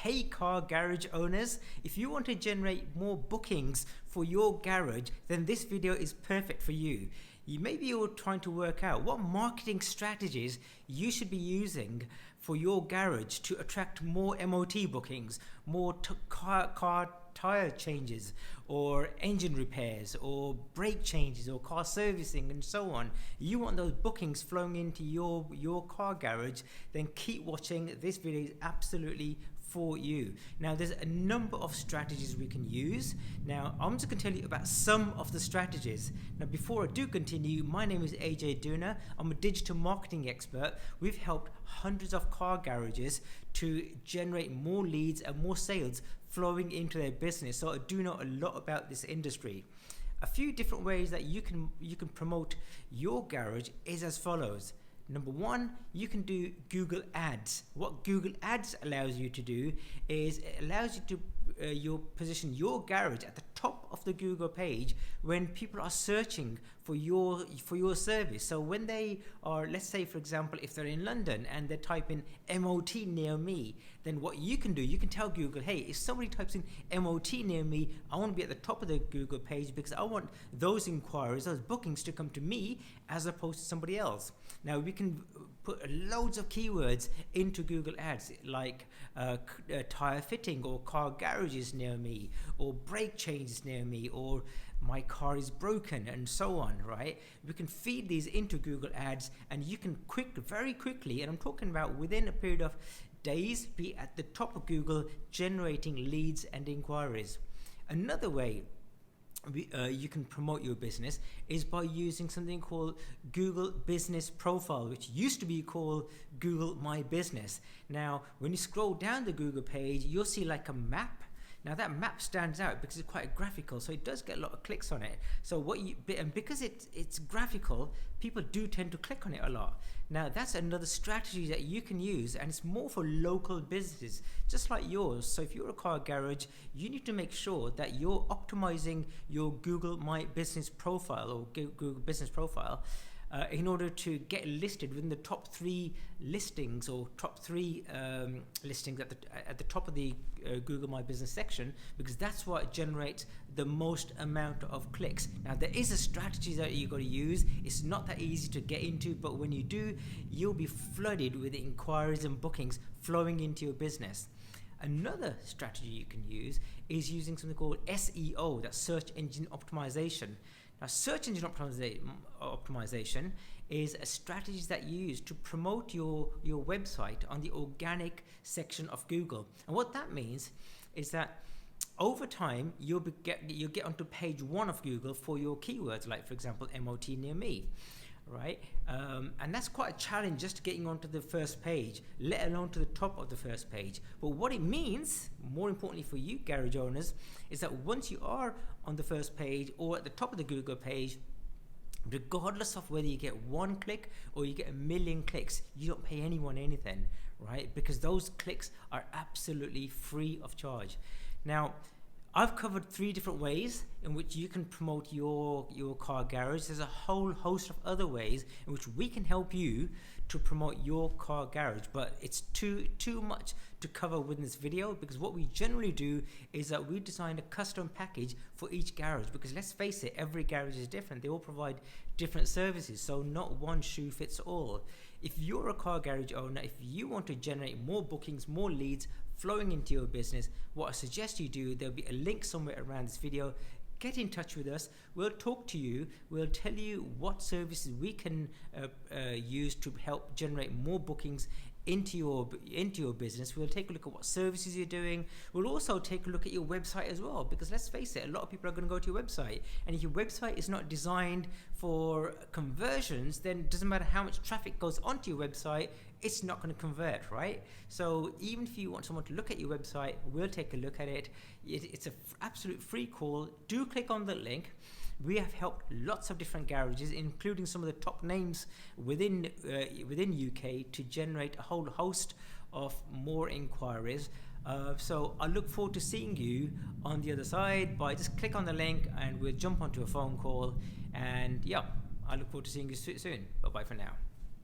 Hey car garage owners, if you want to generate more bookings for your garage, then this video is perfect for you. Maybe you're trying to work out what marketing strategies you should be using for your garage to attract more MOT bookings, more car tire changes, or engine repairs, or brake changes, or car servicing, and so on. You want those bookings flowing into your car garage, then keep watching. This video is absolutely for you. Now there's a number of strategies we can use. Now I'm just going to tell you about some of the strategies. Now before I do continue, my name is Ajay Dhunna. I'm a digital marketing expert. We've helped hundreds of car garages to generate more leads and more sales flowing into their business. So I do know a lot about this industry. A few different ways that you can promote your garage is as follows. Number one, you can do Google Ads. What Google Ads allows you to do is it allows you to position your garage at the top of the Google page when people are searching for your service. So when they are, let's say for example, if they're in London and they type in MOT near me, then what you can do, you can tell Google, hey, if somebody types in MOT near me, I want to be at the top of the Google page because I want those inquiries, those bookings to come to me as opposed to somebody else. Now we can put loads of keywords into Google Ads like tire fitting, or car garages near me, or brake changes near me, or my car is broken, and so on, right? We can feed these into Google Ads, and you can very quickly, and I'm talking about within a period of days, be at the top of Google generating leads and inquiries. Another way you can promote your business is by using something called Google Business Profile, which used to be called Google My Business. Now when you scroll down the Google page, you'll see like a map. Now that map stands out because it's quite graphical, so it does get a lot of clicks on it. So and because it's graphical, people do tend to click on it a lot. Now that's another strategy that you can use, and it's more for local businesses just like yours. So if you're a car garage, you need to make sure that you're optimizing your Google My Business Profile, or Google Business Profile, in order to get listed within the top 3 listings, or top 3 listings at the top of the Google My Business section, because that's what generates the most amount of clicks. Now there is a strategy that you got to use. It's not that easy to get into, but when you do, you'll be flooded with inquiries and bookings flowing into your business. Another strategy you can use is using something called SEO, that's search engine optimization. Now search engine optimization is a strategy that you use to promote your website on the organic section of Google. And what that means is that over time you'll get onto page 1 of Google for your keywords, like for example MOT near me, right? And that's quite a challenge just getting onto the first page, let alone to the top of the first page. But what it means, more importantly for you garage owners, is that once you are on the first page or at the top of the Google page, regardless of whether you get 1 click or you get 1,000,000 clicks, you don't pay anyone anything, right? Because those clicks are absolutely free of charge. Now I've covered 3 different ways in which you can promote your car garage. There's a whole host of other ways in which we can help you to promote your car garage, but it's too much to cover within this video, because what we generally do is that we design a custom package for each garage, because let's face it, every garage is different. They all provide different services, so not one shoe fits all. If you're a car garage owner, if you want to generate more bookings, more leads flowing into your business, what I suggest you do, there'll be a link somewhere around this video. Get in touch with us. We'll talk to you. We'll tell you what services we can use to help generate more bookings into your business. We'll take a look at what services you're doing. We'll also take a look at your website as well, because let's face it, a lot of people are going to go to your website, and if your website is not designed for conversions, then it doesn't matter how much traffic goes onto your website, it's not going to convert, right? So even if you want someone to look at your website, we'll take a look at it. It's an absolute free call. Do click on the link. We have helped lots of different garages, including some of the top names within UK, to generate a whole host of more inquiries. So I look forward to seeing you on the other side. Just click on the link and we'll jump onto a phone call. And yeah, I look forward to seeing you soon. Bye bye for now.